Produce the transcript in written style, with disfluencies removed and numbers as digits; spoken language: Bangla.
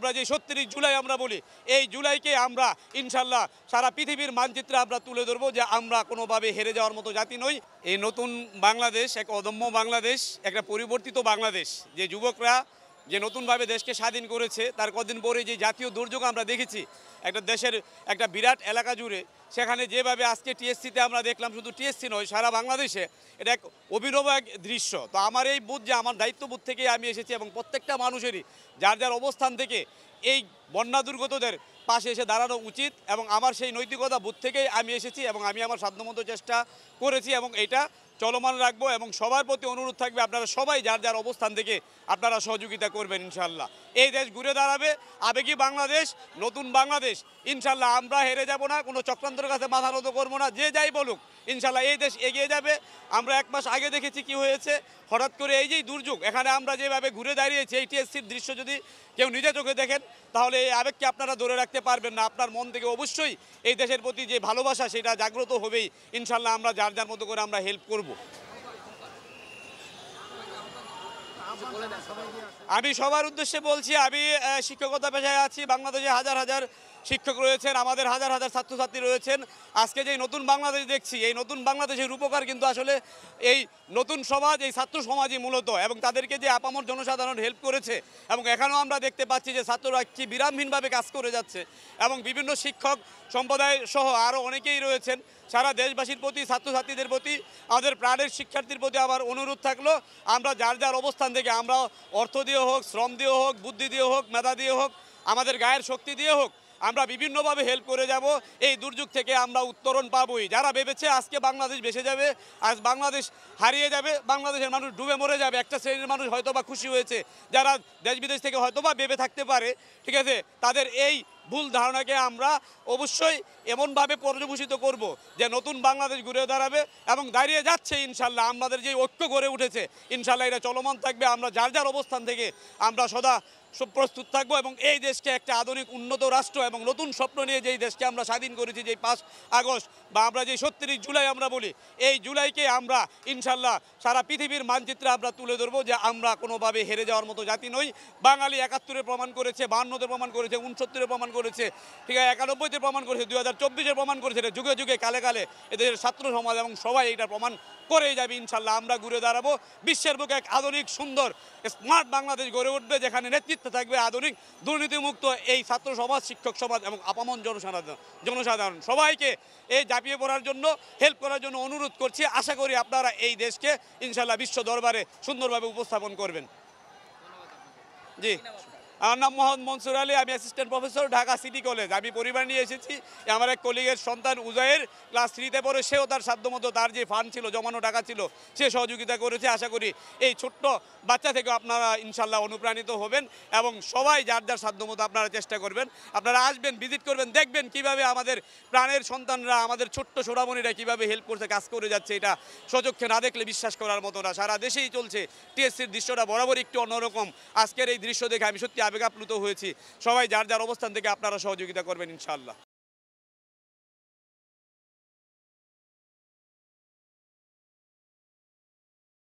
আমরা যে ৩৬ জুলাই আমরা বলি, এই জুলাইকে আমরা ইনশাল্লাহ সারা পৃথিবীর মানচিত্রে আমরা তুলে ধরবো যে আমরা কোনোভাবে হেরে যাওয়ার মতো জাতি নই। এই নতুন বাংলাদেশ এক অদম্য বাংলাদেশ, একটা পরিবর্তিত বাংলাদেশ, যে যুবকরা যে নতুনভাবে দেশকে স্বাধীন করেছে, তার কদিন পরে যে জাতীয় দুর্যোগ আমরা দেখেছি একটা দেশের একটা বিরাট এলাকা জুড়ে, সেখানে যেভাবে আজকে টিএসসিতে আমরা দেখলাম, শুধু টিএসসি নয় সারা বাংলাদেশে এটা এক অভিনব এক দৃশ্য। তো আমার এই বুথ যে আমার দায়িত্ববোধ থেকে আমি এসেছি এবং প্রত্যেকটা মানুষেরই যার যার অবস্থান থেকে এই বন্যা দুর্গতদের পাশে এসে দাঁড়ানো উচিত, এবং আমার সেই নৈতিকতা বুথ থেকেই আমি এসেছি এবং আমি আমার সাধ্যমতো চেষ্টা করেছি এবং এটা চলমান রাখবো। এবং সবার প্রতি অনুরোধ থাকবে আপনারা সবাই যার যার অবস্থান থেকে আপনারা সহযোগিতা করবেন। ইনশাল্লাহ এই দেশ ঘুরে দাঁড়াবে, আবেগী বাংলাদেশ, নতুন বাংলাদেশ। ইনশাল্লাহ আমরা হেরে যাব না, কোনো চক্রান্তের কাছে মাথা নত করবো না, যে যাই বলুক ইনশাল্লাহ এই দেশ এগিয়ে যাবে। আমরা 1 মাস আগে দেখেছি কি হয়েছে, হঠাৎ করে এই যেই দুর্যোগ, এখানে আমরা যেভাবে ঘুরে দাঁড়িয়েছি, এই টিএসসির দৃশ্য যদি কেউ নিজে চোখে দেখেন তাহলে এই আবেগকে আপনারা ধরে রাখতে পারবেন না। আপনার মন থেকে অবশ্যই এই দেশের প্রতি যে ভালোবাসা সেটা জাগ্রত হবেই। ইনশাল্লাহ আমরা যার যার মতো করে আমরা হেল্প করব। আমি সবার উদ্দেশ্যে বলছি, আমি শিক্ষকতা পেশায় আছি। বাংলাদেশে হাজার হাজার শিক্ষক রয়েছেন, আমাদের হাজার হাজার ছাত্রছাত্রী রয়েছেন। আজকে যে নতুন বাংলাদেশ দেখছি, এই নতুন বাংলাদেশের রূপকার কিন্তু আসলে এই নতুন সমাজ, এই ছাত্র সমাজই মূলত, এবং তাদেরকে যে আপামর জনসাধারণ হেল্প করেছে। এবং এখানেও আমরা দেখতে পাচ্ছি যে ছাত্ররা কি বিরামহীনভাবে কাজ করে যাচ্ছে, এবং বিভিন্ন শিক্ষক সম্প্রদায় সহ আরও অনেকেই রয়েছেন। সারা দেশবাসীর প্রতি, ছাত্রছাত্রীদের প্রতি, আমাদের প্রাণের শিক্ষার্থীর প্রতি আমার অনুরোধ থাকলো, আমরা যার যার অবস্থান থেকে, আমরা অর্থ দিয়ে হোক, শ্রম দিয়ে হোক, বুদ্ধি দিয়ে হোক, মেধা দিয়ে হোক, আমাদের গায়ের শক্তি দিয়ে হোক, আমরা বিভিন্নভাবে হেল্প করে যাব। এই দুর্যোগ থেকে আমরা উত্তরণ পাবই। যারা ভেবেছে আজকে বাংলাদেশ ভেসে যাবে, আজ বাংলাদেশ হারিয়ে যাবে, বাংলাদেশের মানুষ ডুবে মরে যাবে, একটা শ্রেণীর মানুষ হয়তোবা খুশি হয়েছে, যারা দেশ বিদেশ থেকে হয়তোবা ভেবে থাকতে পারে, ঠিক আছে, তাদের এই ভুল ধারণাকে আমরা অবশ্যই এমনভাবে পর্যবেসিত করব যে নতুন বাংলাদেশ ঘুরে দাঁড়াবে এবং দাঁড়িয়ে যাচ্ছে। ইনশাল্লাহ আমাদের যে ঐক্য গড়ে উঠেছে, ইনশাল্লাহ এটা চলমান থাকবে। আমরা যার যার অবস্থান থেকে আমরা সদা প্রস্তুত থাকবো এবং এই দেশকে একটা আধুনিক উন্নত রাষ্ট্র এবং নতুন স্বপ্ন নিয়ে যেই দেশকে আমরা স্বাধীন করেছি, যেই 5 আগস্ট বা আমরা যে ৩৬ জুলাই আমরা বলি, এই জুলাইকে আমরা ইনশাল্লাহ সারা পৃথিবীর মানচিত্রে আমরা তুলে ধরবো যে আমরা কোনোভাবে হেরে যাওয়ার মতো জাতি নই। বাঙালি ৭১-এ প্রমাণ করেছে, ৫২-তে প্রমাণ করেছে, ৬৯-এ প্রমাণ করেছে, ঠিক আছে, ৯১-তে প্রমাণ করেছে, ২০২৪-এ প্রমাণ করেছে, যুগে যুগে কালে কালে এদের ছাত্র সমাজ এবং সবাই এটা প্রমাণ করেই যাবে। ইনশাল্লাহ আমরা ঘুরে দাঁড়াবো, বিশ্বের বুকে এক আধুনিক, সুন্দর, স্মার্ট বাংলাদেশ গড়ে উঠবে, যেখানে নেতৃত্ব থাকবে আধুনিক, দুর্নীতিমুক্ত এই ছাত্র সমাজ, শিক্ষক সমাজ এবং আপামর জনসাধারণ সবাইকে এই ঝাঁপিয়ে পড়ার জন্য, হেল্প করার জন্য অনুরোধ করছি। আশা করি আপনারা এই দেশকে ইনশাল্লাহ বিশ্ব দরবারে সুন্দরভাবে উপস্থাপন করবেন। জি, আমার নাম মোহাম্মদ মনসুর আলী, আমি assistant professor, Dhaka city college. আমি পরিবার নিয়ে এসেছি। আমার এক কলিগের সন্তান উজায়ের ক্লাস 3-তে পড়ে, সেও তার সাধ্যমতো তার যে ফান্ড ছিল, জমানো টাকা ছিল, সে সহযোগিতা করেছে। আশা করি এই ছোট্ট বাচ্চা থেকে আপনারা ইনশাল্লাহ অনুপ্রাণিত হবেন এবং সবাই যার যার সাধ্যমতো আপনারা চেষ্টা করবেন। আপনারা আসবেন, ভিজিট করবেন, দেখবেন কিভাবে আমাদের প্রাণের সন্তানরা, আমাদের ছোট্ট সোনামণিরা কীভাবে হেল্প করছে, কাজ করে যাচ্ছে। এটা সচক্ষে না দেখলে বিশ্বাস করার মতো না। সারা দেশেই চলছে। টিএসসির দৃশ্যটা বরাবর একটু অন্যরকম। আজকের এই দৃশ্য দেখে আমি সত্যি আবেগ আপ্লুত হয়েছি। সবাই যার যার অবস্থান থেকে আপনারা সহযোগিতা করবেন ইনশাআল্লাহ।